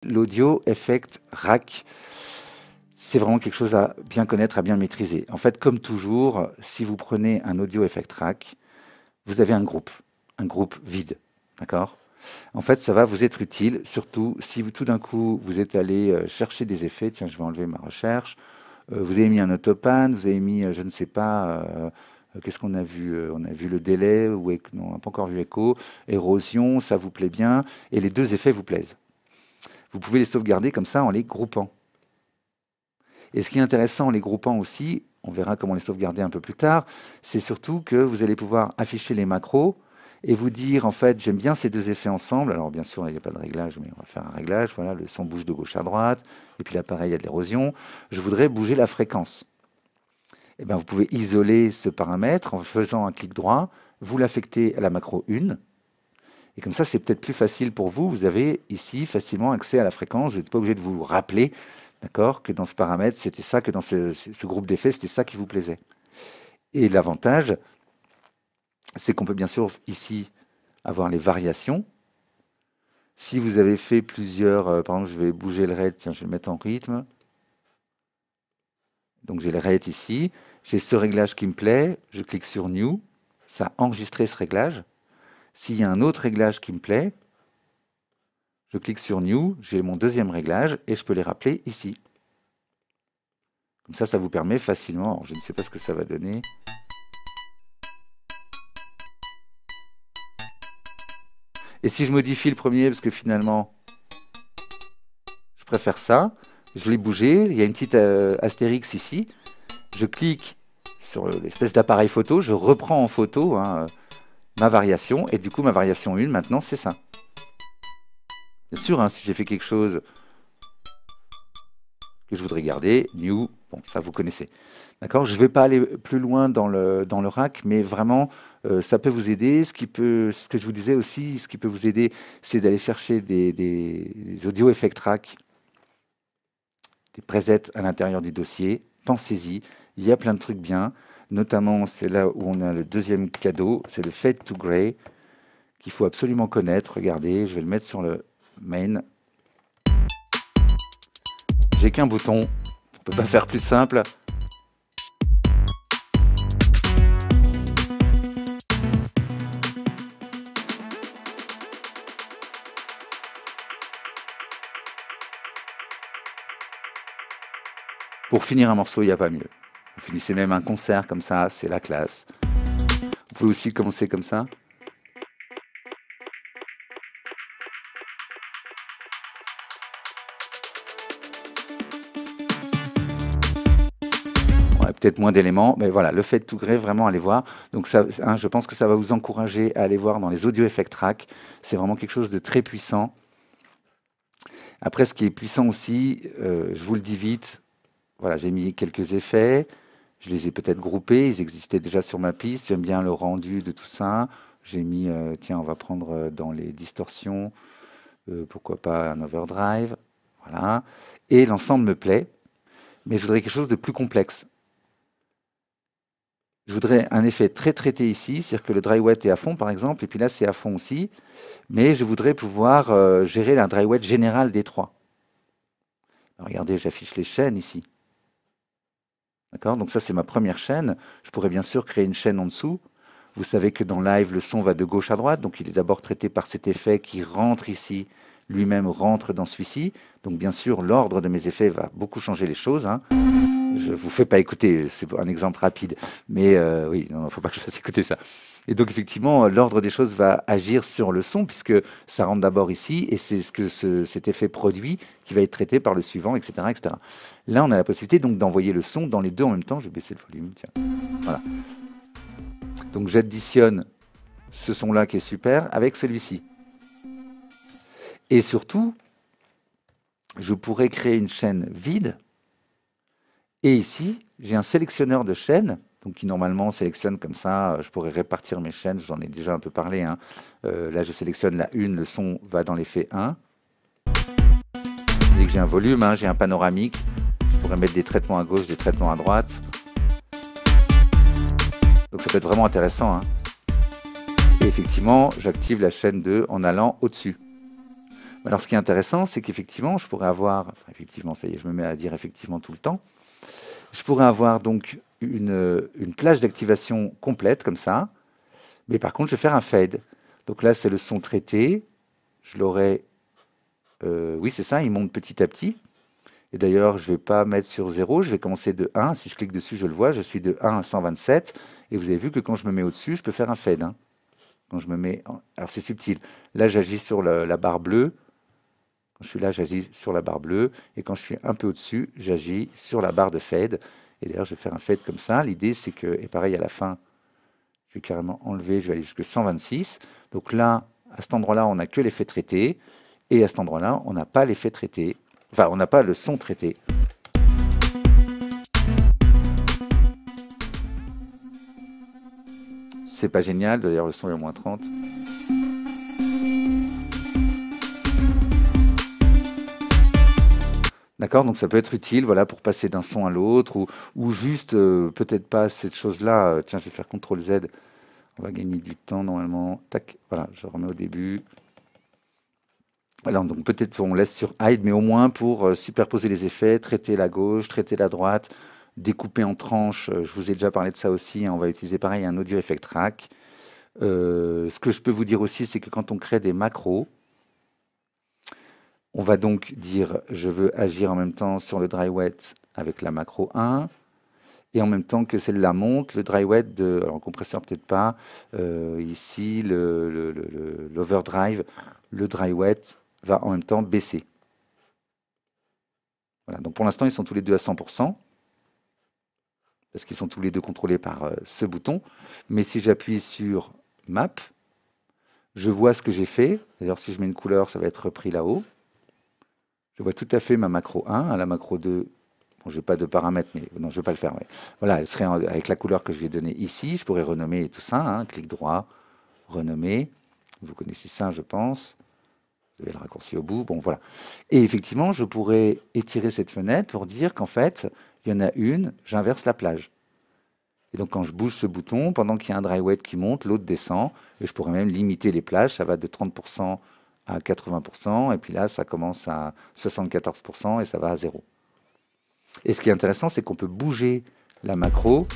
L'audio effect rack, c'est vraiment quelque chose à bien connaître, à bien maîtriser. En fait, comme toujours, si vous prenez un audio effect rack, vous avez un groupe vide, d'accord? En fait, ça va vous être utile, surtout si tout d'un coup vous êtes allé chercher des effets. Tiens, je vais enlever ma recherche. Vous avez mis un autopan, vous avez mis, je ne sais pas, qu'est-ce qu'on a vu? On a vu le délai, ou non, on n'a pas encore vu écho, érosion, ça vous plaît bien, et les deux effets vous plaisent. Vous pouvez les sauvegarder comme ça en les groupant. Et ce qui est intéressant en les groupant aussi, on verra comment les sauvegarder un peu plus tard, c'est surtout que vous allez pouvoir afficher les macros et vous dire, en fait, j'aime bien ces deux effets ensemble. Alors bien sûr, il n'y a pas de réglage, mais on va faire un réglage. Voilà, le son bouge de gauche à droite, et puis là, pareil, il y a de l'érosion. Je voudrais bouger la fréquence. Eh bien, vous pouvez isoler ce paramètre en faisant un clic droit, vous l'affectez à la macro 1, et comme ça, c'est peut-être plus facile pour vous. Vous avez ici facilement accès à la fréquence, vous n'êtes pas obligé de vous rappeler, d'accord, que dans ce paramètre, c'était ça, que dans ce groupe d'effets, c'était ça qui vous plaisait. Et l'avantage, c'est qu'on peut bien sûr ici avoir les variations. Si vous avez fait plusieurs, par exemple, je vais bouger le rate, tiens, je vais le mettre en rythme. Donc j'ai le rate ici, j'ai ce réglage qui me plaît, je clique sur New, ça a enregistré ce réglage. S'il y a un autre réglage qui me plaît, je clique sur New, j'ai mon deuxième réglage et je peux les rappeler ici. Comme ça, ça vous permet facilement, alors je ne sais pas ce que ça va donner. Et si je modifie le premier, parce que finalement, je préfère ça, je l'ai bougé, il y a une petite astérix ici, je clique sur l'espèce d'appareil photo, je reprends en photo ma variation, et du coup ma variation 1, maintenant c'est ça. Bien sûr, si j'ai fait quelque chose que je voudrais garder, New, bon, ça vous connaissez. D'accord? Je ne vais pas aller plus loin dans le rack, mais vraiment, ça peut vous aider. Ce que je vous disais aussi, ce qui peut vous aider, c'est d'aller chercher des audio effect track, des presets à l'intérieur du dossier. Pensez-y, il y a plein de trucs bien. Notamment, c'est là où on a le deuxième cadeau, c'est le Fade to Grey, qu'il faut absolument connaître. Regardez, je vais le mettre sur le main. J'ai qu'un bouton, on ne peut pas faire plus simple. Pour finir un morceau, il n'y a pas mieux. Vous finissez même un concert comme ça, c'est la classe. Vous pouvez aussi commencer comme ça. Ouais, peut-être moins d'éléments, mais voilà, le Fade to Grey, vraiment, allez voir. Donc ça, je pense que ça va vous encourager à aller voir dans les Audio Effect Track. C'est vraiment quelque chose de très puissant. Après, ce qui est puissant aussi, je vous le dis vite, voilà, j'ai mis quelques effets, je les ai peut-être groupés, ils existaient déjà sur ma piste, j'aime bien le rendu de tout ça. J'ai mis, tiens, on va prendre dans les distorsions, pourquoi pas un overdrive, voilà. Et l'ensemble me plaît, mais je voudrais quelque chose de plus complexe. Je voudrais un effet très traité ici, c'est-à-dire que le dry wet est à fond par exemple, et puis là c'est à fond aussi, mais je voudrais pouvoir gérer un dry wet général des trois. Alors, regardez, j'affiche les chaînes ici. D'accord? Donc ça, c'est ma première chaîne. Je pourrais bien sûr créer une chaîne en dessous. Vous savez que dans Live, le son va de gauche à droite. Donc il est d'abord traité par cet effet qui rentre ici, lui-même rentre dans celui-ci. Donc bien sûr, l'ordre de mes effets va beaucoup changer les choses. Je ne vous fais pas écouter, c'est un exemple rapide. Mais oui, il ne faut pas que je fasse écouter ça. Et donc effectivement, l'ordre des choses va agir sur le son, puisque ça rentre d'abord ici, et c'est ce que cet effet produit qui va être traité par le suivant, etc., etc. Là, on a la possibilité donc d'envoyer le son dans les deux en même temps. Je vais baisser le volume, tiens. Voilà. Donc j'additionne ce son-là qui est super avec celui-ci. Et surtout, je pourrais créer une chaîne vide. Et ici, j'ai un sélectionneur de chaînes, donc qui normalement sélectionne comme ça. Je pourrais répartir mes chaînes, j'en ai déjà un peu parlé. Là, je sélectionne la 1, le son va dans l'effet 1. Dès que j'ai un volume, j'ai un panoramique. Je pourrais mettre des traitements à gauche, des traitements à droite. Donc ça peut être vraiment intéressant. Et effectivement, j'active la chaîne 2 en allant au-dessus. Alors, ce qui est intéressant, c'est qu'effectivement, je pourrais avoir, enfin, effectivement, ça y est, je me mets à dire effectivement tout le temps, je pourrais avoir donc une plage d'activation complète comme ça, mais par contre, je vais faire un fade. Donc là, c'est le son traité. Je l'aurai, oui, c'est ça, il monte petit à petit. Et d'ailleurs, je ne vais pas mettre sur 0, je vais commencer de 1. Si je clique dessus, je le vois, je suis de 1 à 127. Et vous avez vu que quand je me mets au-dessus, je peux faire un fade, hein. Quand je me mets alors c'est subtil. Là, j'agis sur la barre bleue. Quand je suis là, j'agis sur la barre bleue. Et quand je suis un peu au-dessus, j'agis sur la barre de fade. Et d'ailleurs, je vais faire un fade comme ça. L'idée, c'est que, et pareil à la fin, je vais carrément enlever, je vais aller jusqu'à 126. Donc là, à cet endroit-là, on n'a que l'effet traité. Et à cet endroit-là, on n'a pas l'effet traité. Enfin, on n'a pas le son traité. C'est pas génial, d'ailleurs le son est à moins 30. D'accord, donc ça peut être utile, voilà, pour passer d'un son à l'autre, ou juste, peut-être pas cette chose-là. Tiens, je vais faire CTRL Z. On va gagner du temps normalement. Tac, voilà, je remets au début. Voilà, donc peut-être on laisse sur Hide, mais au moins pour superposer les effets, traiter la gauche, traiter la droite, découper en tranches. Je vous ai déjà parlé de ça aussi, hein, on va utiliser pareil un Audio Effect Track. Ce que je peux vous dire aussi, c'est que quand on crée des macros, on va donc dire je veux agir en même temps sur le dry wet avec la macro 1, et en même temps que celle-là monte, le dry wet de, alors compresseur peut-être pas, ici l'overdrive, le dry wet va en même temps baisser. Voilà, donc pour l'instant ils sont tous les deux à 100%, parce qu'ils sont tous les deux contrôlés par ce bouton, mais si j'appuie sur Map, je vois ce que j'ai fait. D'ailleurs, si je mets une couleur, ça va être repris là-haut. Je vois tout à fait ma macro 1, à la macro 2. Bon, je n'ai pas de paramètres, mais non, je ne vais pas le faire. Ouais. Voilà, elle serait avec la couleur que je vais donner ici. Je pourrais renommer tout ça, hein, clic droit, renommer. Vous connaissez ça, je pense. Vous avez le raccourci au bout. Bon, voilà. Et effectivement, je pourrais étirer cette fenêtre pour dire qu'en fait, il y en a une, j'inverse la plage. Et donc, quand je bouge ce bouton, pendant qu'il y a un dry wet qui monte, l'autre descend. Et je pourrais même limiter les plages. Ça va de 30% à 80%. Et puis là, ça commence à 74% et ça va à 0. Et ce qui est intéressant, c'est qu'on peut bouger la macro,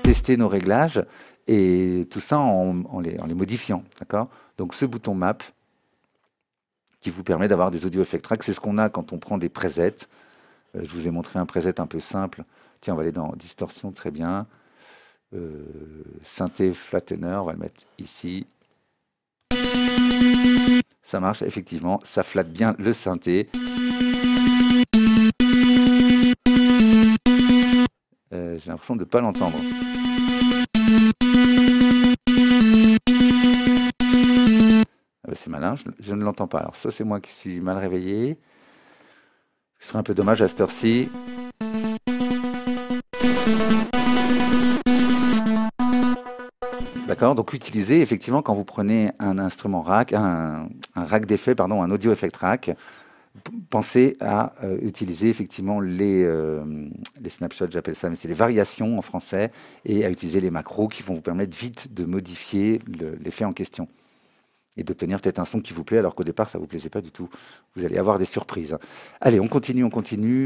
tester nos réglages, et tout ça en les modifiant. Donc ce bouton Map, qui vous permet d'avoir des audio effect tracks, c'est ce qu'on a quand on prend des presets. Je vous ai montré un preset un peu simple. Tiens, on va aller dans distorsion, très bien. Synthé flattener, on va le mettre ici. Ça marche, effectivement, ça flatte bien le synthé. J'ai l'impression de ne pas l'entendre. Ah bah c'est malin, je ne l'entends pas. Alors ça, c'est moi qui suis mal réveillé. Ce serait un peu dommage à cette heure-ci. D'accord, donc utilisez effectivement quand vous prenez un instrument rack, un rack d'effets, pardon, un audio effect rack, pensez à utiliser effectivement les snapshots, j'appelle ça, mais c'est les variations en français, et à utiliser les macros qui vont vous permettre vite de modifier l'effet en question et d'obtenir peut-être un son qui vous plaît alors qu'au départ ça ne vous plaisait pas du tout. Vous allez avoir des surprises. Allez, on continue, on continue.